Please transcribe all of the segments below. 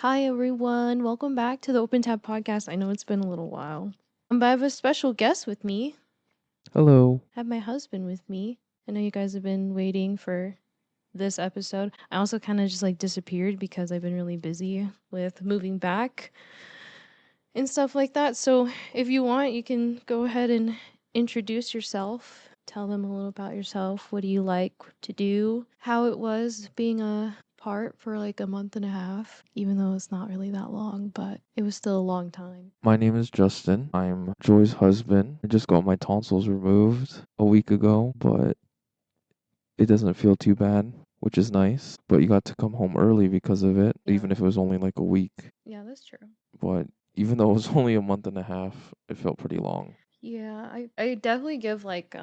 Hi, everyone. Welcome back to the Open Tab podcast. I know it's been a little while, but I have a special guest with me. Hello. I have my husband with me. I know you guys have been waiting for this episode. I also kind of just like disappeared because I've been really busy with moving back and stuff like that. So if you want, you can go ahead and introduce yourself. Tell them a little about yourself. What do you like to do? How it was being a part for like a month and a half, even though it's not really that long, but it was still a long time. My name is Justin. I'm Joy's husband. I just got my tonsils removed a week ago, but it doesn't feel too bad, which is nice. But you got to come home early because of it, Yeah. even if it was only like a week. Yeah, that's true. But even though it was only a month and a half, it felt pretty long. Yeah, I definitely give like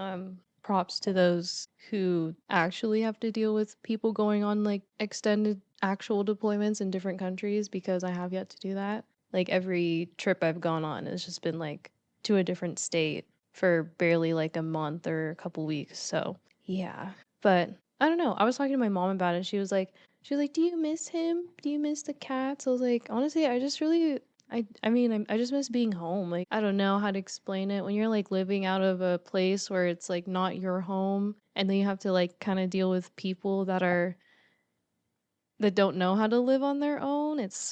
props to those who actually have to deal with people going on like extended actual deployments in different countries because I have yet to do that. Like every trip I've gone on has just been like to a different state for barely like a month or a couple weeks. So, yeah. But I don't know. I was talking to my mom about it. She was like, "Do you miss him? Do you miss the cats?" I was like, "Honestly, I just really I just miss being home. Like, I don't know how to explain it. When you're like living out of a place where it's like not your home, and then you have to like kind of deal with people that don't know how to live on their own, it's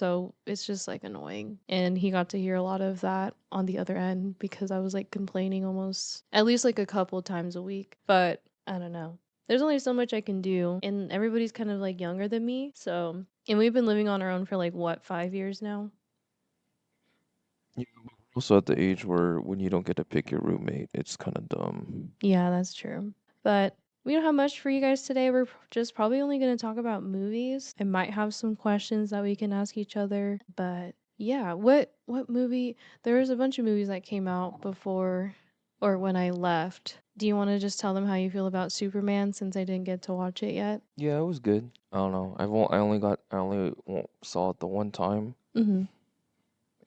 just like annoying. And he got to hear a lot of that on the other end because I was like complaining almost at least like a couple times a week. But I don't know. There's only so much I can do, and everybody's kind of like younger than me. So, and we've been living on our own for like what, 5 years now? Yeah, but we're also at the age where when you don't get to pick your roommate, it's kind of dumb. Yeah, that's true. But we don't have much for you guys today. We're just probably only going to talk about movies. I might have some questions that we can ask each other, but yeah, what movie? There was a bunch of movies that came out before or when I left. Do you want to just tell them how you feel about Superman since I didn't get to watch it yet? Yeah, it was good. I don't know. I only saw it the one time, Mhm.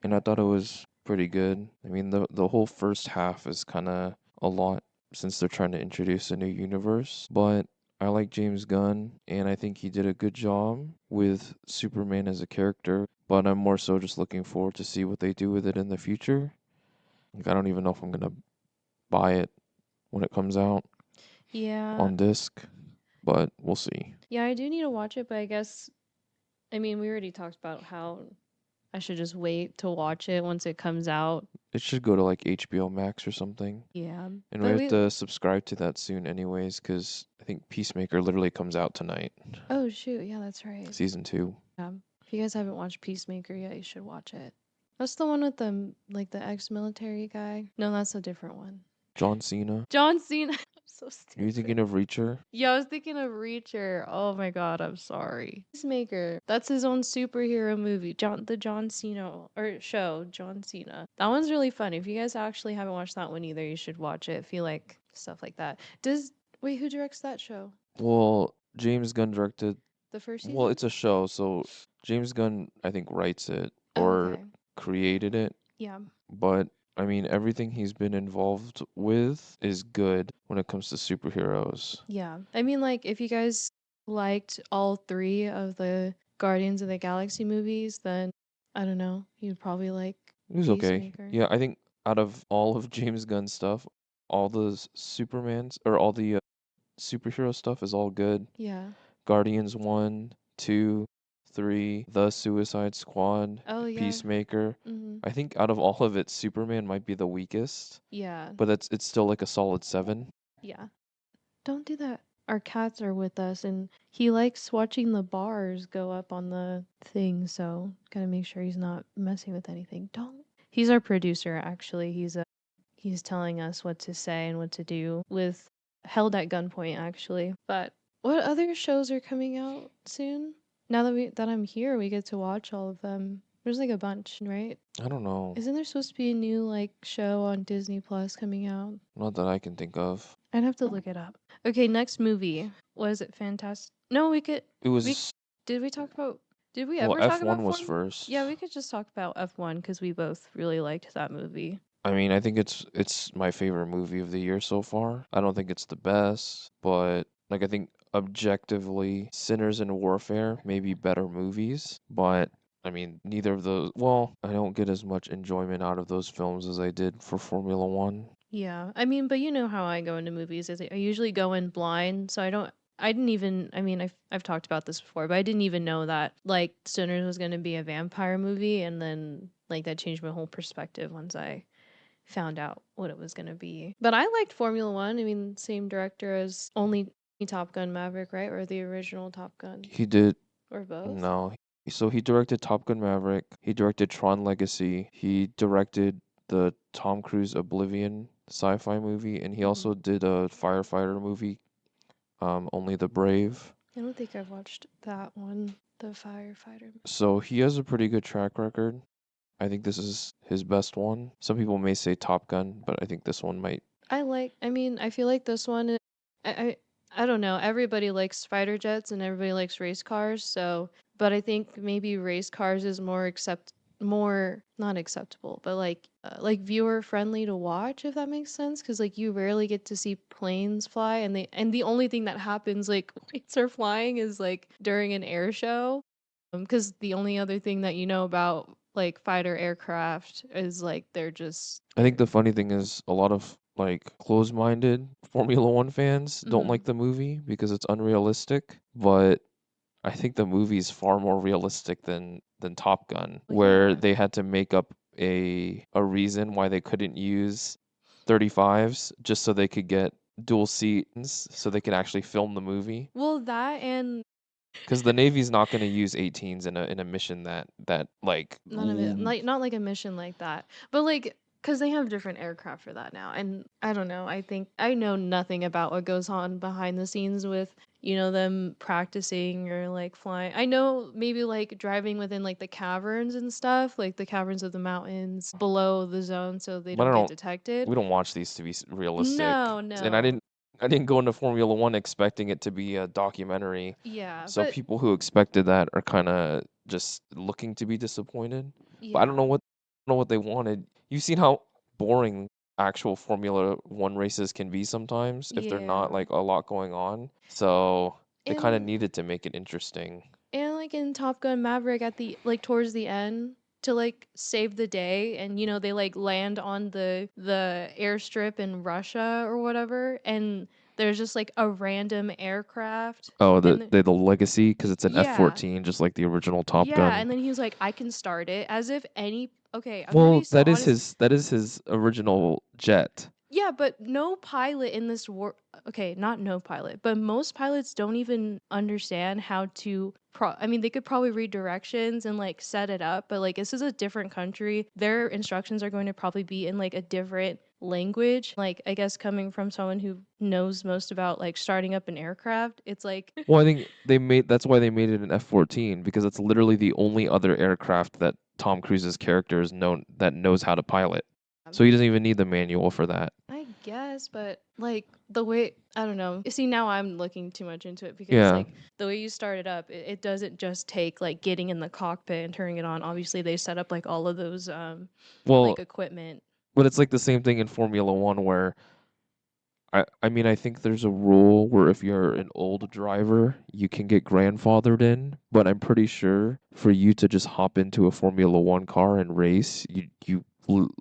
and I thought it was pretty good. I mean, the whole first half is kind of a lot since they're trying to introduce a new universe, but I like James Gunn and I think he did a good job with Superman as a character, but I'm more so just looking forward to see what they do with it in the future. Like I don't even know if I'm going to buy it when it comes out Yeah. on disc, but we'll see. Yeah, I do need to watch it, but I mean, we already talked about how I should just wait to watch it once it comes out. It should go to like HBO Max or something. Yeah. And we But have we to subscribe to that soon, anyways, because I think Peacemaker literally comes out tonight, Oh shoot, yeah, that's right. season two. Yeah. If you guys haven't watched Peacemaker yet, you should watch it. That's the one with the like the ex-military guy. No, that's a different one. John Cena. John Cena. I'm so Are you stupid. thinking of Reacher? Yeah, I was thinking of Reacher. Oh my god, I'm sorry. Peacemaker. That's his own superhero movie. John Cena or show, John Cena. That one's really fun. If you guys actually haven't watched that one either, you should watch it if you like stuff like that. Does wait, who directs that show? Well, James Gunn directed. The first Well, season? it's a show, so James Gunn, I think, writes it Oh, or okay. created it. Yeah. But I mean, everything he's been involved with is good when it comes to superheroes. Yeah. I mean, like, if you guys liked all three of the Guardians of the Galaxy movies, then I don't know, you'd probably like It was okay. Peacemaker. Yeah, I think out of all of James Gunn's stuff, all the Supermans or all the superhero stuff is all good. Yeah. Guardians 1, 2, 3, The Suicide Squad, Oh, yeah. Peacemaker. Mm-hmm. I think out of all of it, Superman might be the weakest, Yeah. but it's still like a solid 7. Yeah. Don't do that. Our cats are with us, and he likes watching the bars go up on the thing, so gotta make sure he's not messing with anything. Don't. He's our producer, actually. He's telling us what to say and what to do with held at gunpoint actually. But what other shows are coming out soon? Now that I'm here, we get to watch all of them. There's like a bunch, right? I don't know. Isn't there supposed to be a new like show on Disney Plus coming out? Not that I can think of. I'd have to look it up. Okay, next movie. Was it fantastic? No, It we was, did we talk about did we well, ever talk F1 about was Form? first. Yeah, we could just talk about F1 because we both really liked that movie. I mean, I think it's my favorite movie of the year so far. I don't think it's the best, but like I think objectively Sinners and Warfare may be better movies, but I mean, neither of those. Well, I don't get as much enjoyment out of those films as I did for Formula One. Yeah. I mean, but you know how I go into movies is I usually go in blind, so I didn't even I mean, I've talked about this before, but I didn't even know that like Sinners was going to be a vampire movie and then like that changed my whole perspective once I found out what it was going to be. But I liked Formula 1. I mean, same director as only Top Gun Maverick, right? Or the original Top Gun He did or both? no. So he directed Top Gun Maverick. He directed Tron Legacy. He directed the Tom Cruise Oblivion sci-fi movie, and he Mhm. also did a firefighter movie, Only the Brave. I don't think I've watched that one, the firefighter. So he has a pretty good track record. I think this is his best one. Some people may say Top Gun, but I think this one might. I mean, I feel like this one I I don't know. Everybody likes fighter jets and everybody likes race cars, so but I think maybe race cars is more not acceptable, but like viewer friendly to watch if that makes sense cuz like you rarely get to see planes fly and the only thing that happens like planes are flying is like during an air show. Cuz the only other thing that you know about like fighter aircraft is like they're just I think they're the funny thing is a lot of like closed-minded Formula One fans don't mhm. like the movie because it's unrealistic, but I think the movie's far more realistic than Top Gun, Well, where yeah. they had to make up a reason why they couldn't use 35s just so they could get dual seats so they could actually film the movie. Well, that and Because the Navy's not going to use 18s in a mission that like none of it, like not like a mission like that, but like because they have different aircraft for that now, and I don't know. I think I know nothing about what goes on behind the scenes with them practicing or like flying. I know maybe like driving within like the caverns and stuff, like the caverns of the mountains below the zone, so they but I don't get don't detected. we don't watch these to be realistic. No, And no, I didn't go into Formula 1 expecting it to be a documentary. yeah, So but people who expected that are kind of just looking to be disappointed. But yeah, I don't know what they wanted. You've seen how boring actual Formula 1 races can be sometimes if they're not yeah, like a lot going on. So they kind of and needed to make it interesting. And like in Top Gun Maverick at the like towards the end to like save the day and they like land on the airstrip in Russia or whatever and there's just like a random aircraft Oh, and the, the legacy because it's an yeah. F-14 just like the original Top Yeah, Gun. and then he was like I can start it as if any okay, I'm going to be Well, so honest. that is his original jet. Yeah, but no pilot in this war okay, not no pilot, but most pilots don't even understand how to I mean, they could probably read directions and like set it up, but like this is a different country. Their instructions are going to probably be in like a different language. Like I guess coming from someone who knows most about like starting up an aircraft, it's like Well, I think they made that's why they made it an F-14 because it's literally the only other aircraft that Tom Cruise's character is known that knows how to pilot. So he doesn't even need the manual for that. I guess, but like the way I don't know. See, now I'm looking too much into it because Yeah. like the way you start it up, it doesn't just take like getting in the cockpit and turning it on. Obviously, they set up like all of those like Well, equipment. but it's like the same thing in Formula 1 where I mean, I think there's a rule where if you're an old driver, you can get grandfathered in, but I'm pretty sure for you to just hop into a Formula 1 car and race,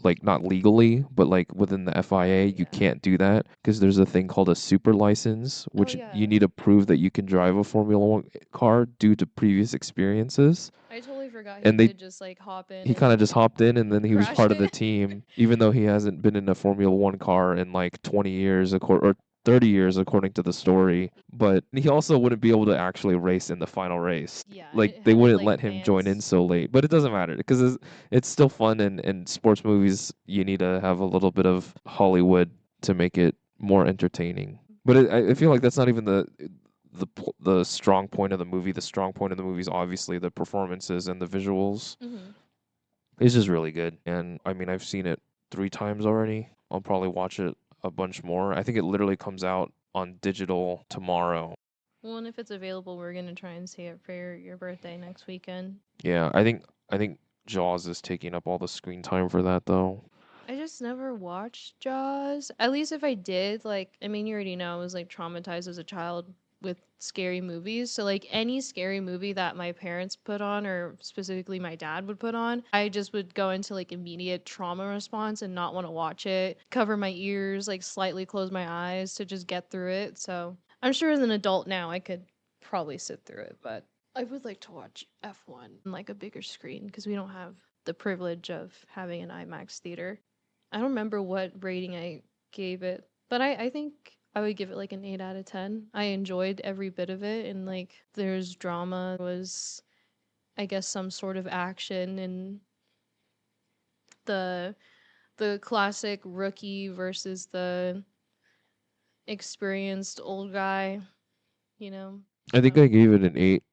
like not legally, but like within the Oh FIA, you yeah. can't do that because there's a thing called a super license, Oh which you yeah. need to prove that you can drive a Formula 1 car due to previous experiences. I totally forgot he And they did just like hop in he kind of and just hopped in and then he was crash part of the it. team, even though he hasn't been in a Formula One car in like 20 years or 30 years according to the story. But he also wouldn't be able to actually race in the final race. Yeah, Like they how many wouldn't like let him join in fans? so late, but it doesn't matter because it's still fun. And in sports movies, you need to have a little bit of Hollywood to make it more entertaining. But I feel like that's not even the strong point of the movie. The strong point of the movie is obviously the performances and the visuals. Mhm. It's just really good. And I mean, I've seen it 3 times already. I'll probably watch it a bunch more. I think it literally comes out on digital tomorrow. Well, and if it's available, we're gonna try and see it for your birthday next weekend. Yeah, I think Jaws is taking up all the screen time for that though. I just never watched Jaws. At least if I did, like, I mean, you already know I was like traumatized as a child with scary movies. So like any scary movie that my parents put on or specifically my dad would put on, I just would go into like immediate trauma response and not want to watch it. Cover my ears, like slightly close my eyes to just get through it. So I'm sure as an adult now I could probably sit through it, but I would like to watch F1 on like a bigger screen because we don't have the privilege of having an IMAX theater. I don't remember what rating I gave it, but I think I would give it like an 8 out of 10. I enjoyed every bit of it, and like there's drama, was I guess some sort of action, and the the classic rookie versus the experienced old guy, you know. I think So I gave it an 8,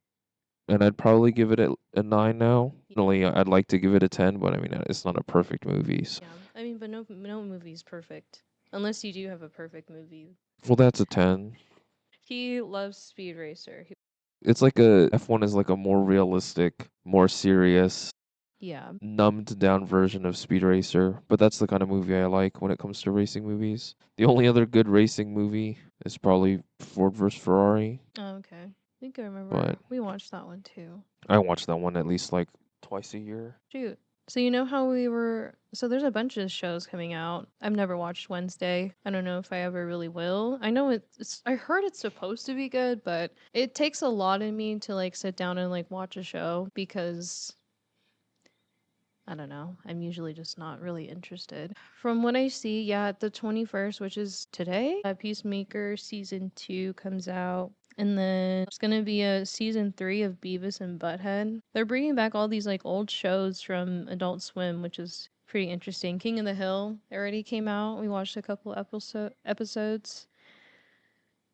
and I'd probably give it a 9 now. Normally, I'd like to give it a 10, but I mean, it's not a perfect movie. So. yeah, I mean, but no movie's perfect unless you do have a perfect movie. Well, that's a 10. He loves Speed Racer. It's like a F1 is like a more realistic, more serious, Yeah. numbed down version of Speed Racer, but that's the kind of movie I like when it comes to racing movies. The only other good racing movie is probably Ford vs Ferrari, Oh, okay. I think I but remember we watched that one too. I watch that one at least like twice a year. Shoot. So you know how we were so there's a bunch of shows coming out. I've never watched Wednesday. I don't know if I ever really will. I know I heard it's supposed to be good, but it takes a lot in me to like sit down and like watch a show because I don't know. I'm usually just not really interested. From what I see, yeah, the 21st, which is today, Peacemaker season 2 comes out. And then it's going to be a season 3 of Beavis and Butthead. They're bringing back all these like old shows from Adult Swim, which is pretty interesting. King of the Hill already came out. We watched a couple episodes.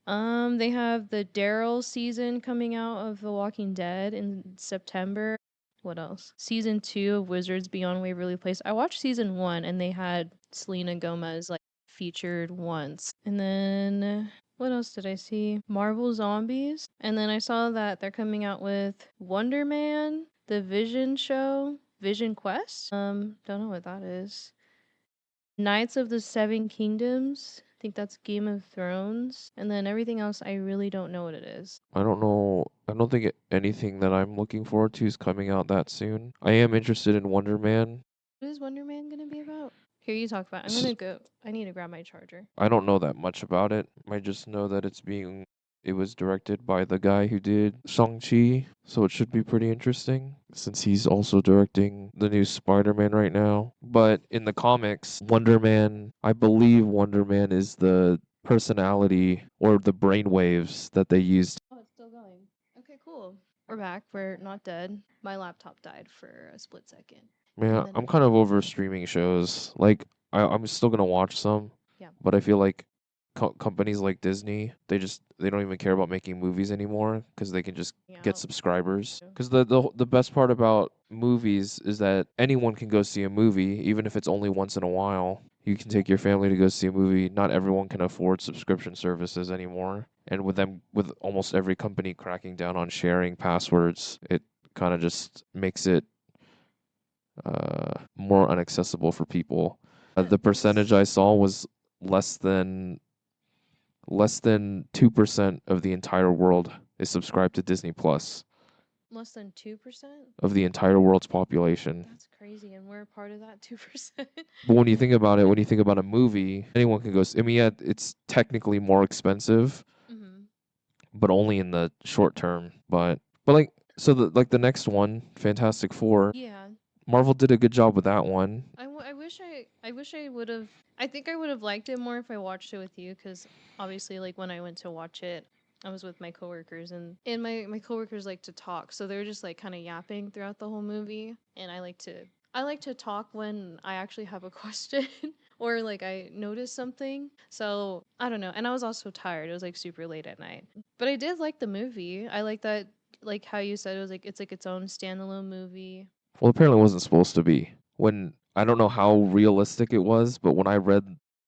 They have the Daryl season coming out of The Walking Dead in September. What else? Season 2 of Wizards Beyond Waverly Place. I watched season 1 and they had Selena Gomez like featured once. And then what else did I see? Marvel Zombies. And then I saw that they're coming out with Wonder Man, the Vision show, Vision Quest. Don't know what that is. Knights of the Seven Kingdoms. I think that's Game of Thrones. And then everything else, I really don't know what it is. I don't know. I don't think anything that I'm looking forward to is coming out that soon. I am interested in Wonder Man. What is Wonder Man gonna be about? Here, you talk about it. I'm S- gonna go. I need to grab my charger. I don't know that much about it. I just know that it was directed by the guy who did Shang-Chi, so it should be pretty interesting since he's also directing the new Spider-Man right now. But in the comics, Wonder Man, I believe Wonder Man is the personality or the brainwaves that they used. Oh, it's still going. Okay, cool. We're back. We're not dead. My laptop died for a split second. Yeah, And then I'm I'm kind of back. over streaming shows. Like, I'm still gonna watch some, Yeah. but I feel like companies like Disney, they don't even care about making movies anymore because they can just get Out. subscribers. Yeah. Because the best part about movies is that anyone can go see a movie, even if it's only once in a while. You can take your family to go see a movie. Not everyone can afford subscription services anymore. And with almost every company cracking down on sharing passwords, it kind of just makes it more inaccessible for people. The percentage I saw was less than less than 2% of the entire world is subscribed to Disney Plus Less than 2%? of the entire world's population. That's crazy, and we're a part of that 2%. But when you think about it, when you think about a movie, anyone can go. I mean, yeah, it's technically more expensive, Mm-hmm. but only in the short term. But like so the next one, Fantastic Four, Yeah. Marvel did a good job with that one. I wish I would have. I think I would have liked it more if I watched it with you, because obviously, like when I went to watch it, I was with my coworkers, and my coworkers like to talk, so they're just like kind of yapping throughout the whole movie, and I like to talk when I actually have a question or like I notice something. So I don't know, and I was also tired. It was like super late at night, but I did like the movie. I like that, like how you said it was like its own standalone movie. Well, apparently it wasn't supposed to be. When I don't know how realistic it was, but when I read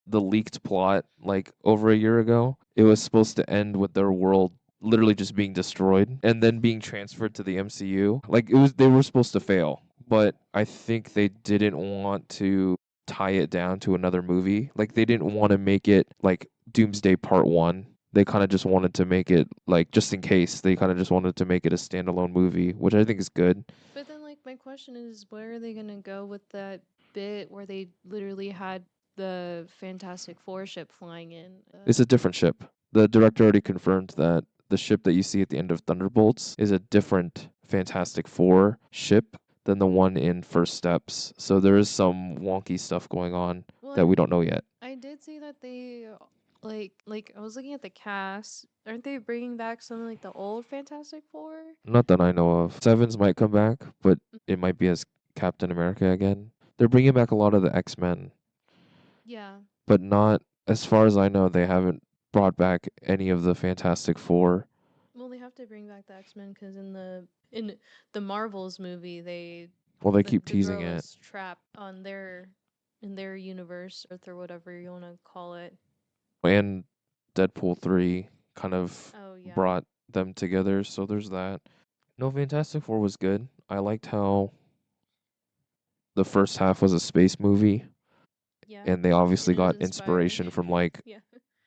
the leaked plot like over a year ago, it was supposed to end with their world literally just being destroyed and then being transferred to the MCU. Like it was they were supposed to fail, but I think they didn't want to tie it down to another movie. Like they didn't want to make it like Doomsday Part 1. They kind of just wanted to make it like just in case. They kind of just wanted to make it a standalone movie, which I think is good. But then, like, my question is, where are they gonna go with that bit where they literally had the Fantastic Four ship flying in? It's a different ship. The director already confirmed that the ship that you see at the end of Thunderbolts is a different Fantastic Four ship than the one in First Steps. So there is some wonky stuff going on Well, that we don't know yet. I did see that they like I was looking at the cast. Aren't they bringing back some of, like, the old Fantastic Four? Not that I know of. Sevens might come back, but it might be as Captain America again. They're bringing back a lot of the X Men, Yeah. but not, as far as I know, they haven't brought back any of the Fantastic Four. Well, they have to bring back the X-Men because in the Marvels movie, Well, they keep the teasing girl it. was trapped on their in their universe, Earth or whatever you want to call it. And Deadpool 3 kind of Oh yeah. brought them together, so there's that. No, Fantastic Four was good. I liked how the first half was a space movie, Yeah. and they It obviously is got inspiring. inspiration from like Yeah.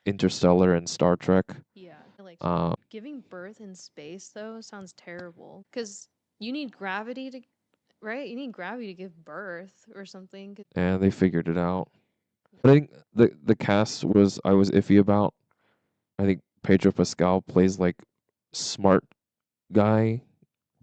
Interstellar and Star Trek. Yeah. Like Um, giving birth in space though sounds terrible because you need gravity to right. You need gravity to give birth or something. and they figured it out. But I think the cast was I was iffy about. I think Pedro Pascal plays like smart guy,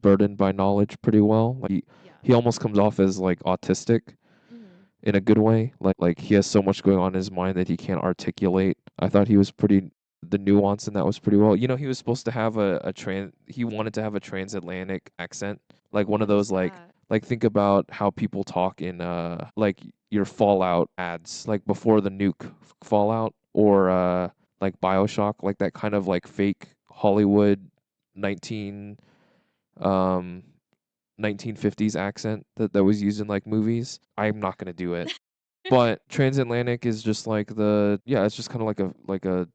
burdened by knowledge pretty well. Like Yeah. he almost comes off as like autistic Mm-hmm. in a good way. Like he has so much going on in his mind that he can't articulate. I thought he was pretty the nuance in that was pretty well. You know, he was supposed to have a trans he wanted to have a transatlantic accent. Like one of What is those that? like think about how people talk in like your Fallout ads, like before the nuke Fallout or like BioShock, like that kind of like fake Hollywood 19 um 1950s accent that was used in like movies. I'm not gonna do it. But transatlantic is just like it's just kind of like a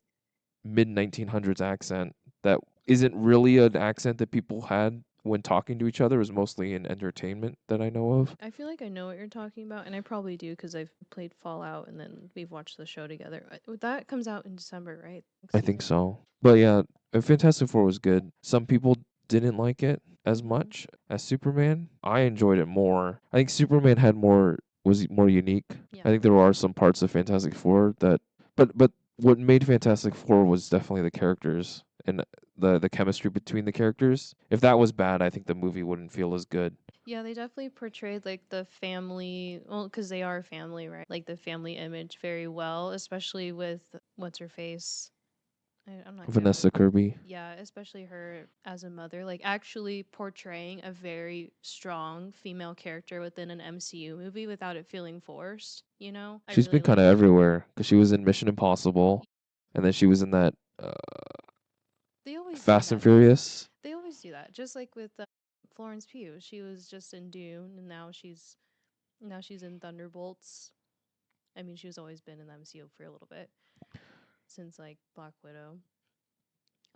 mid 1900s accent that isn't really an accent that people had when talking to each other. It was mostly in entertainment that I know of. I feel like I know what you're talking about, and I probably do because I've played Fallout and then we've watched the show together. That comes out in December, right? Next I think season. so. But yeah, Fantastic Four was good. Some people didn't like it as Mm-hmm. much as Superman. I enjoyed it more. I think Superman had more was more unique. Yeah. I think there are some parts of Fantastic Four that but what made Fantastic Four was definitely the characters and the chemistry between the characters. If that was bad, I think the movie wouldn't feel as good. Yeah, they definitely portrayed like the family, well, because they are family, right? Like the family image very well, especially with what's her face. I'm not good with. Vanessa Kirby. Yeah, especially her as a mother, like actually portraying a very strong female character within an MCU movie without it feeling forced. I She's really been kind like of that. everywhere because she was in Mission Impossible, and then she was in that They always do Fast and that though. Furious. They always do that. Just like with Florence Pugh, she was just in Dune, and now she's in Thunderbolts. I mean, she's always been in the MCU for a little bit since like Black Widow.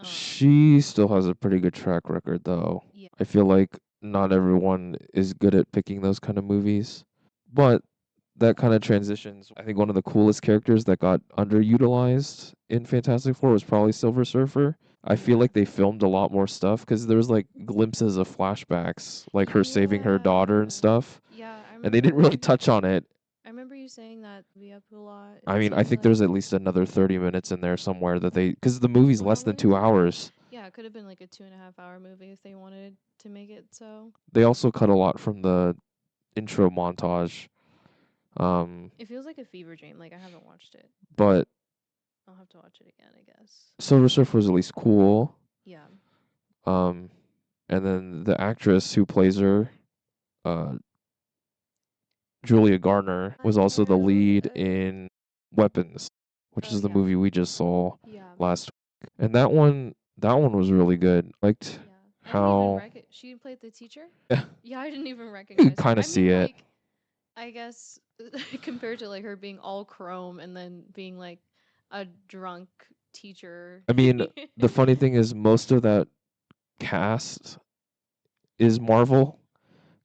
She still has a pretty good track record, though. Yeah, I feel like not everyone is good at picking those kind of movies, but that kind of transitions. I think one of the coolest characters that got underutilized in Fantastic Four was probably Silver Surfer. I feel yeah. like they filmed a lot more stuff because there was like glimpses of flashbacks, like her saving her daughter and Yeah. stuff, Yeah, I and they didn't really remember touch on it. I remember you saying that be up a lot. I It mean, I seemed think like there's at least another 30 minutes in there somewhere that they, because the movie's 2 less than hours. 2 hours. Yeah, it could have been like a 2.5 hour movie if they wanted to make it so. They also cut a lot from the intro montage. Um, It feels like a fever dream. Like I haven't watched it. but I'll have to watch it again, I guess. Silver Surfer was at least cool. Yeah. Um, and then the actress who plays her, uh, Julia Garner, was also the lead in Weapons, which Oh is the yeah. movie we just saw Yeah. last week. And that one was really good. Liked Yeah. I didn't even how recognize she played the teacher? yeah, Yeah, I didn't even you could recognize her. kind of I mean, see it. like, I guess compared to like her being all chrome and then being like a drunk teacher. I mean, the funny thing is most of that cast is Marvel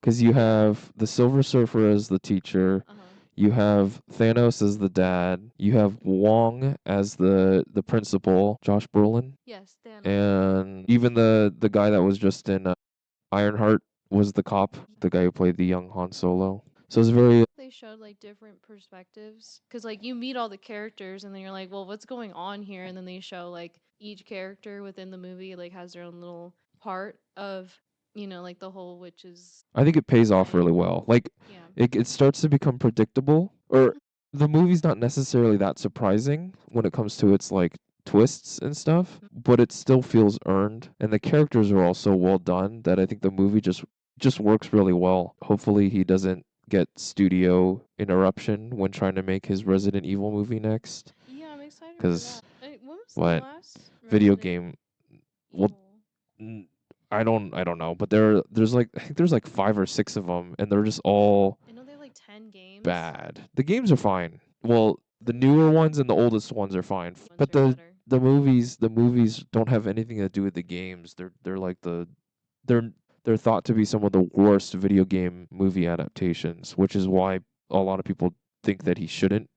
because you Yeah. have the Silver Surfer as the teacher, Uh huh. You have Thanos as the dad. You have Wong as the principal, Josh Brolin, Yes, Thanos. and even the guy that was just in Ironheart was the cop, the guy who played the young Han Solo. So it's very. They showed like different perspectives because like you meet all the characters and then you're like, well, what's going on here? And then they show like each character within the movie like has their own little part of like the whole witch's I think it pays off really thing. well. Like Yeah. it starts to become predictable, or the movie's not necessarily that surprising when it comes to its like twists and stuff, but it still feels earned, and the characters are all so well done that I think the movie just works really well. Hopefully, he doesn't get studio interruption when trying to make his Resident Evil movie next, Yeah, I'm excited for that. because When was the what last video Resident game? Well, Evil? n- I don't know, but there's like I think there's like 5 or 6 of them, and they're just all I know they have like 10 games. bad. The games are fine. Well, the newer ones and the oldest ones are fine, Ones but are better. the movies don't have anything to do with the games. They're like they're they're thought to be some of the worst video game movie adaptations, which is why a lot of people think that he shouldn't,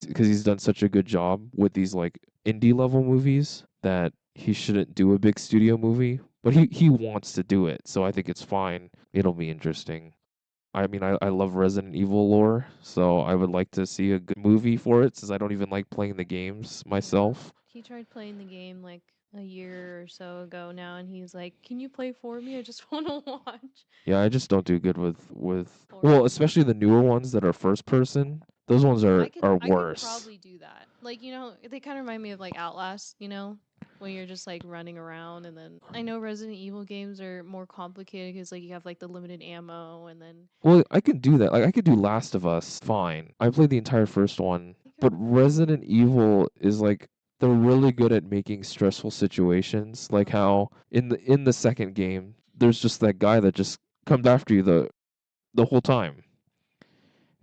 because he's done such a good job with these like indie level movies that he shouldn't do a big studio movie. But he wants to do it, so I think it's fine. It'll be interesting. I mean, I love Resident Evil lore, so I would like to see a good movie for it since I don't even like playing the games Yeah. myself. He tried playing the game like a year or so ago now and he's like, "Can you play for me? I just want to watch." Yeah, I just don't do good with Horror. well, especially the newer ones that are first person. Those ones are I could worse. probably do that. Like, they kind of remind me of like Outlast, when you're just like running around and then I know Resident Evil games are more complicated cuz like you have like the limited ammo and then Well, I can do that. Like I could do Last of Us fine. I played the entire first one, I think but I Resident Evil is like they're really good at making stressful situations. Like how in the second game, there's just that guy that just comes after you the whole time.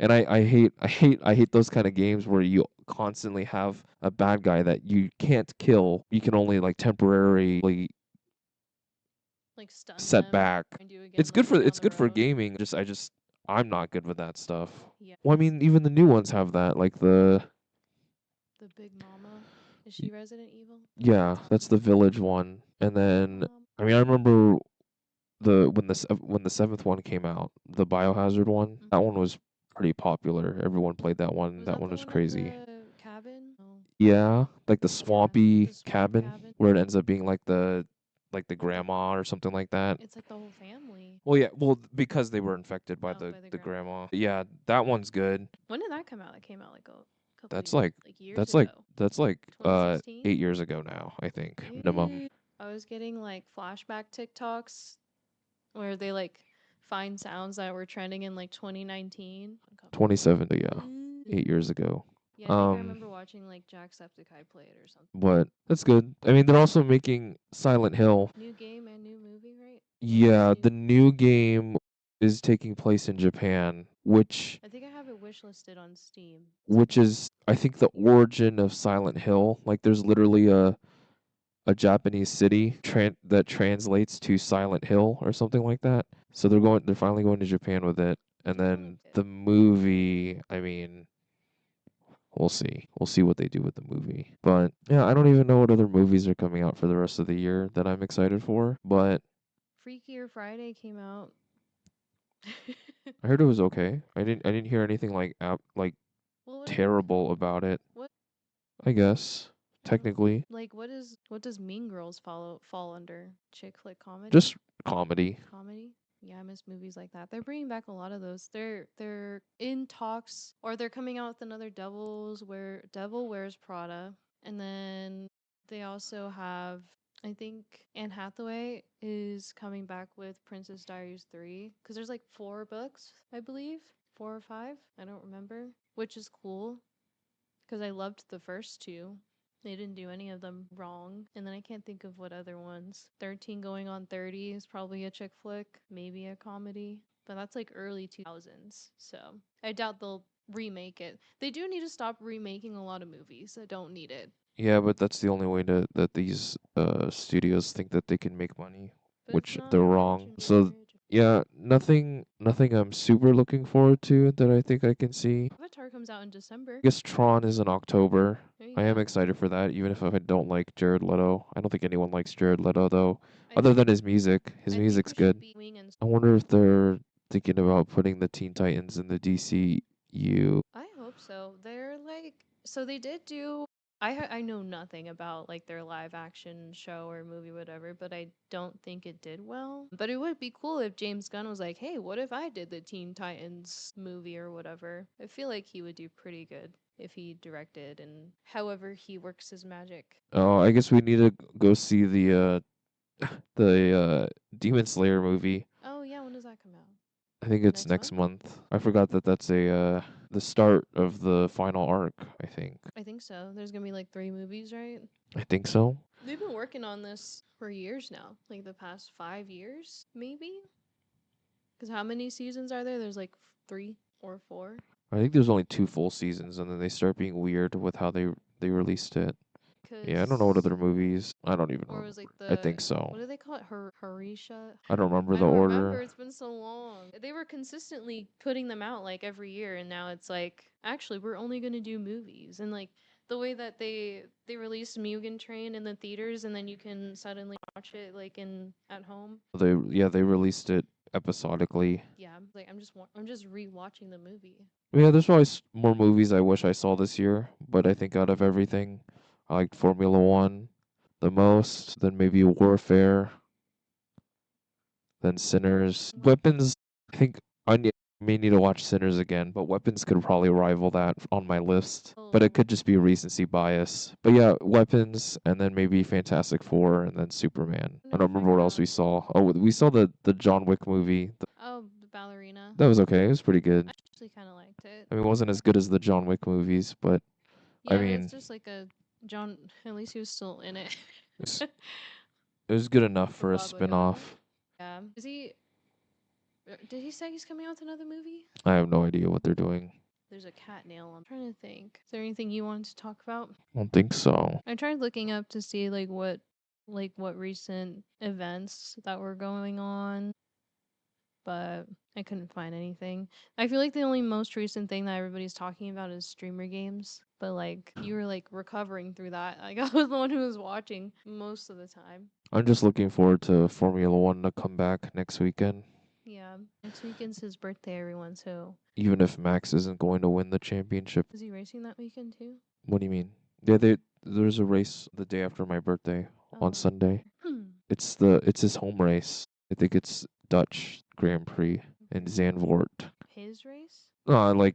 And I hate those kind of games where you constantly have a bad guy that you can't kill. You can only like temporarily like stun set them back. and do again It's good like for down it's the good for road. gaming. I just I'm not good with that stuff. Yeah. Well, I mean, even the new ones have that. Like The Big Mama. Is she Resident Evil? The one yeah, that's that's the Village one. And then I mean, I remember when the seventh one came out, the Biohazard one. That one was pretty popular. Everyone played that one. Was That that one the was one at crazy. the cabin? Oh, Yeah, like the the swampy swamp cabin cabin. where it ends up being like the grandma or something like that. It's like the whole family. Well, yeah, well because they were infected by Oh, the by the the grandma. grandma. Yeah, that one's good. When did that come out? It came out like a couple That's years, like like years that's like ago. that's like 2016. 8 years ago now, I think, minimum. I was getting like flashback TikToks where they like find sounds that were trending in like 2019. 27, yeah, Ooh. 8 years ago. Yeah, I think I Um, remember watching like Jacksepticeye play it or something. but that's good. I mean, they're also making Silent Hill. New game and new movie, right? Or is it Yeah, new? the new game is taking place in Japan, which I think I have it wishlisted on Steam. is I think the origin of Silent Hill. Like there's literally a Japanese city that translates to Silent Hill or something like that. So they're finally going to Japan with it. I And think I like then it. the movie, I mean, we'll see. We'll see what they do with the movie. But yeah, I don't even know what other movies are coming out for the rest of the year that I'm excited for. But Freakier Friday came out. I heard it was okay. I didn't hear anything like like Well, what terrible about it. what I guess I don't technically like what does Mean Girls fall under? Chick flick comedy? just comedy. Comedy? Yeah, I miss movies like that. They're bringing back a lot of those. They're in talks or they're coming out with another Devil Wears Prada. And then they also have I think Anne Hathaway is coming back with Princess Diaries 3 cuz there's like 4 books, I believe. 4 or 5, I don't remember, which is cool because I loved the first two. They didn't do any of them wrong. And then I can't think of what other ones. 13 Going on 30 is probably a chick flick, maybe a comedy, but that's like early 2000s. So I doubt they'll remake it. They do need to stop remaking a lot of movies. I don't need it. Yeah, but that's the only way that these studios think that they can make money, But it's which not they're wrong. original. So yeah, nothing I'm super looking forward to that I think I can see. comes out in December. I guess Tron is in October. There you I am go. excited for that, even if I don't like Jared Leto. I don't think anyone likes Jared Leto though, I other think than his music. His I think music's we should good. be wing and I wonder if they're thinking about putting the Teen Titans in the DCU. I hope so. They're like so they did do I know nothing about like their live action show or movie whatever, but I don't think it did well. But it would be cool if James Gunn was like, "Hey, what if I did the Teen Titans movie or whatever?" I feel like he would do pretty good if he directed and however he works his magic. Oh, I guess we need to go see the Demon Slayer movie. Oh yeah, when does that come out? I think it's Next next month? month. I forgot that that's a the start of the final arc, I think. I think so. There's gonna be like 3 movies, right? I think so. They've been working on this for years now, like the past 5 years, maybe. Because how many seasons are there? There's like 3 or 4. I think there's only 2 full seasons, and then they start being weird with how they released it. Yeah, I don't know what Cause other movies. I don't even or was like remember. I think the so. what do they call it? Harisha. I don't remember I the don't remember. order. It's been so long. They were consistently putting them out like every year, and now it's like actually we're only gonna do movies. And like the way that they released Mugen Train in the theaters, and then you can suddenly watch it like in at home. They released it episodically. Yeah, like I'm just rewatching the movie. Yeah, there's probably more movies I wish I saw this year, but I think out of everything, I liked Formula One the most. Then maybe Warfare, then Sinners. Weapons, I think may need to watch Sinners again, but Weapons could probably rival that on my list. But it Oh, could just be recency bias. But yeah, Weapons, and then maybe Fantastic Four, and then Superman. I I never don't remember what figured else out. we saw. Oh, we saw the John Wick movie. Oh, the ballerina. That was okay. It was pretty good. I actually kind of liked it. I mean, it wasn't as good as the John Wick movies, but I Yeah, it's mean, just like a John. At least he was still in it. it's it was good enough The for a Baba Yaga. spin-off. Yeah. Is he? Did he say he's coming out with another movie? I have no idea what they're doing. There's a cat nail. I'm trying to think. Is there anything you wanted to talk about? I don't think so. I tried looking up to see like what recent events that were going on, but I couldn't find anything. I feel like the only most recent thing that everybody's talking about is streamer games. But like you were like recovering through that. Like I was the one who was watching most of the time. I'm just looking forward to Formula One to come back next weekend. Yeah. Next weekend's his birthday, everyone, so Even if Max isn't going to win the championship. is he racing that weekend too? What do you mean? Yeah, there's a race the day after my birthday on Oh. Sunday. Hmm. It's his home race. I think it's Dutch Grand Prix in Okay. Zandvoort. His race? Like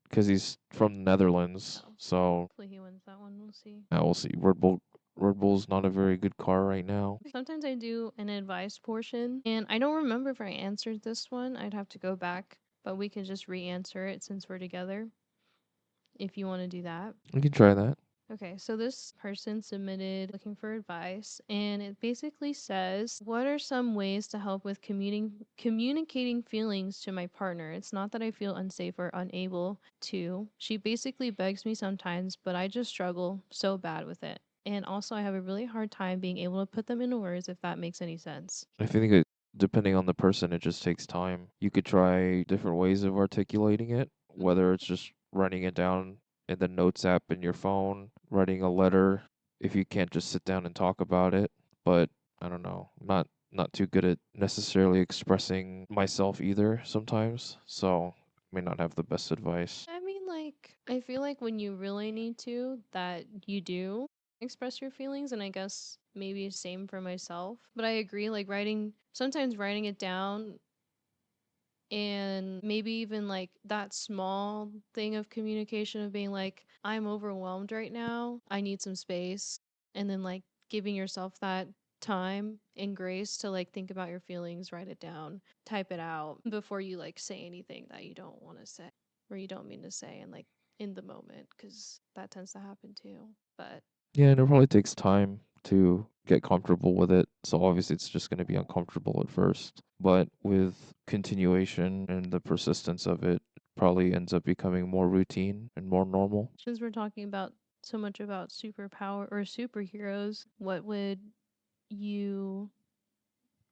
because he's from the Netherlands, Oh. so Hopefully he wins that one. We'll see. yeah, we'll see. Red Bull's not a very good car right now. Sometimes I do an advice portion, and I don't remember if I answered this one. I'd have to go back, but we can just re answer it since we're together if you want to do that. We can try that. Okay, so this person submitted looking for advice, and it basically says, "What are some ways to help with communicating feelings to my partner? It's not that I feel unsafe or unable to. She basically begs me sometimes, but I just struggle so bad with it. And also, I have a really hard time being able to put them into words if that makes any sense." I think it, depending on the person, it just takes time. You could try different ways of articulating it, Mhm. whether it's just writing it down in the notes app in your phone, writing a letter if you can't just sit down and talk about it. But I don't know. I'm not too good at necessarily expressing myself either sometimes, so may not have the best advice. I mean, like, I feel like when you really need to, that you do express your feelings, and I guess maybe same for myself. But I agree, like, sometimes writing it down and maybe even like that small thing of communication of being like, I'm overwhelmed right now, I need some space, and then like giving yourself that time and grace to like think about your feelings, write it down, type it out before you like say anything that you don't want to say or you don't mean to say, and like in the moment, because that tends to happen too. But Yeah, and it probably takes time to get comfortable with it. So obviously it's just going to be uncomfortable at first. But with continuation and the persistence of it, probably ends up becoming more routine and more normal. since we're talking about so much about superpower or superheroes, what would you,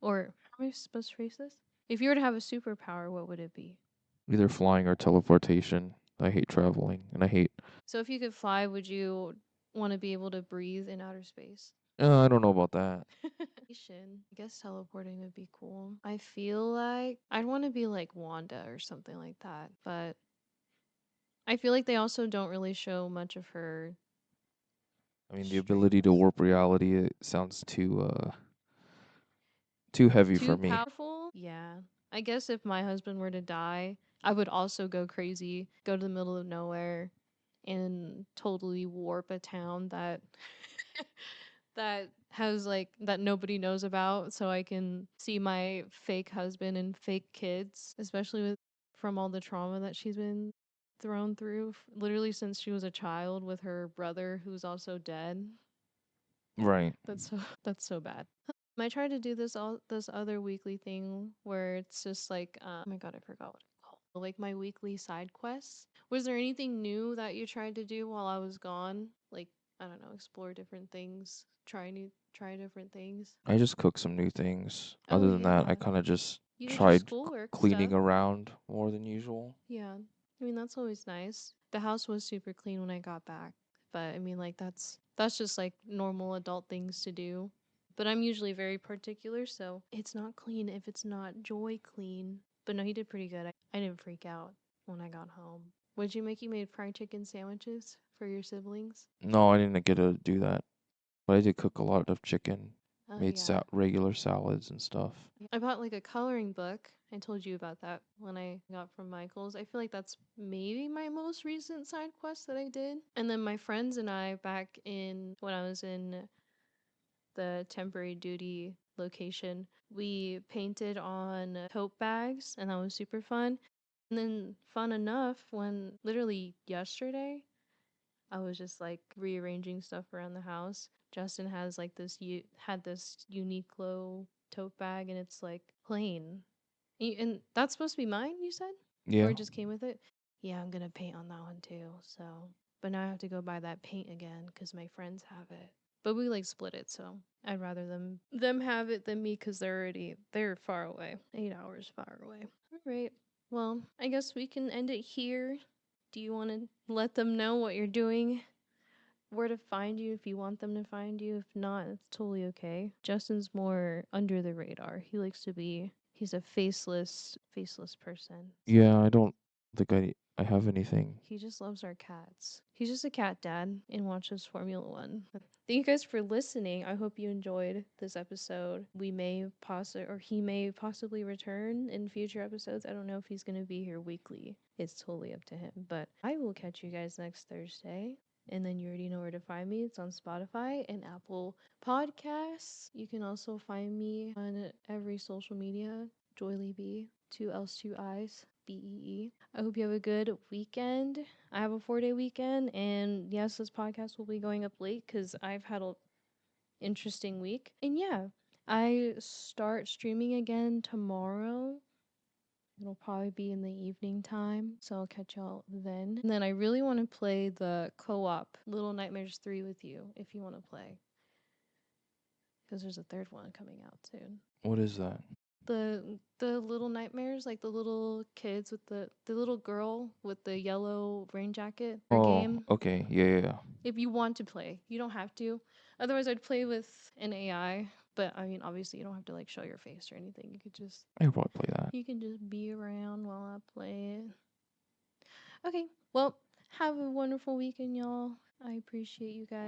or how am I supposed to phrase this? If you were to have a superpower, what would it be? Either flying or teleportation. I hate traveling, and I hate. So if you could fly, would you want to be able to breathe in outer space? I don't know about that. I guess teleporting would be cool. I feel like I'd want to be like Wanda or something like that, but I feel like they also don't really show much of her I mean, the ability to strengths. warp reality, it sounds too heavy for Too me. powerful? Yeah. I guess if my husband were to die, I would also go crazy, go to the middle of nowhere and totally warp a town that that has like that nobody knows about so I can see my fake husband and fake kids, especially with from all the trauma that she's been thrown through literally since she was a child with her brother who's also dead. Right. That's so bad. I tried to do this other weekly thing where it's just like oh my god, I forgot what it's called. Like my weekly side quests. Was there anything new that you tried to do while I was gone? Like I don't know, explore different things, try different things. I just cooked some new things. Oh Other than that, I yeah. kind of just You did your tried schoolwork cleaning stuff. around more than usual. Yeah. I mean, that's always nice. The house was super clean when I got back, but I mean, like that's just like normal adult things to do. But I'm usually very particular, so it's not clean if it's not Joy clean. But no, he did pretty good. I didn't freak out when I got home. What'd you make? You made fried chicken sandwiches for your siblings? No, I didn't get to do that, but I did cook a lot of chicken. Oh Made yeah. regular salads and stuff. I bought like a coloring book. I told you about that when I got from Michael's. I feel like that's maybe my most recent side quest that I did. And then my friends and I, back in when I was in the temporary duty location, we painted on tote bags, and that was super fun. And then, fun enough, when literally yesterday, I was just like rearranging stuff around the house. Justin has like had this Uniqlo tote bag, and it's like plain. And that's supposed to be mine, you said? Or Yeah. it just came with it? Yeah, I'm gonna paint on that one too. So, but now I have to go buy that paint again because my friends have it. But we like split it, so I'd rather them have it than me because they're far away, 8 hours far away. All right. Well, I guess we can end it here. Do you want to let them know what you're doing, where to find you if you want them to find you? If not, it's totally okay. Justin's more under the radar. He's a faceless person. Yeah, I don't think I have anything. He just loves our cats. He's just a cat dad and watches Formula One. Thank you guys for listening. I hope you enjoyed this episode. He may possibly return in future episodes. I don't know if he's gonna be here weekly. It's totally up to him. But I will catch you guys next Thursday. And then you already know where to find me. It's on Spotify and Apple Podcasts. You can also find me on every social media. Joyly B, two L's, two I's, BEE. I hope you have a good weekend. I have a 4-day weekend, and yes, this podcast will be going up late because I've had an interesting week. And yeah, I start streaming again tomorrow. It'll probably be in the evening time, so I'll catch y'all then. And then I really want to play the co op Little Nightmares 3 with you if you want to play, because there's a third one coming out soon. What is that? The Little Nightmares, like the little kids with the little girl with the yellow rain jacket or Oh, game. okay. Yeah, yeah, yeah. If you want to play, you don't have to. Otherwise, I'd play with an AI. But I mean, obviously, you don't have to like show your face or anything. I could probably play that. You can just be around while I play it. Okay. Well, have a wonderful weekend, y'all. I appreciate you guys.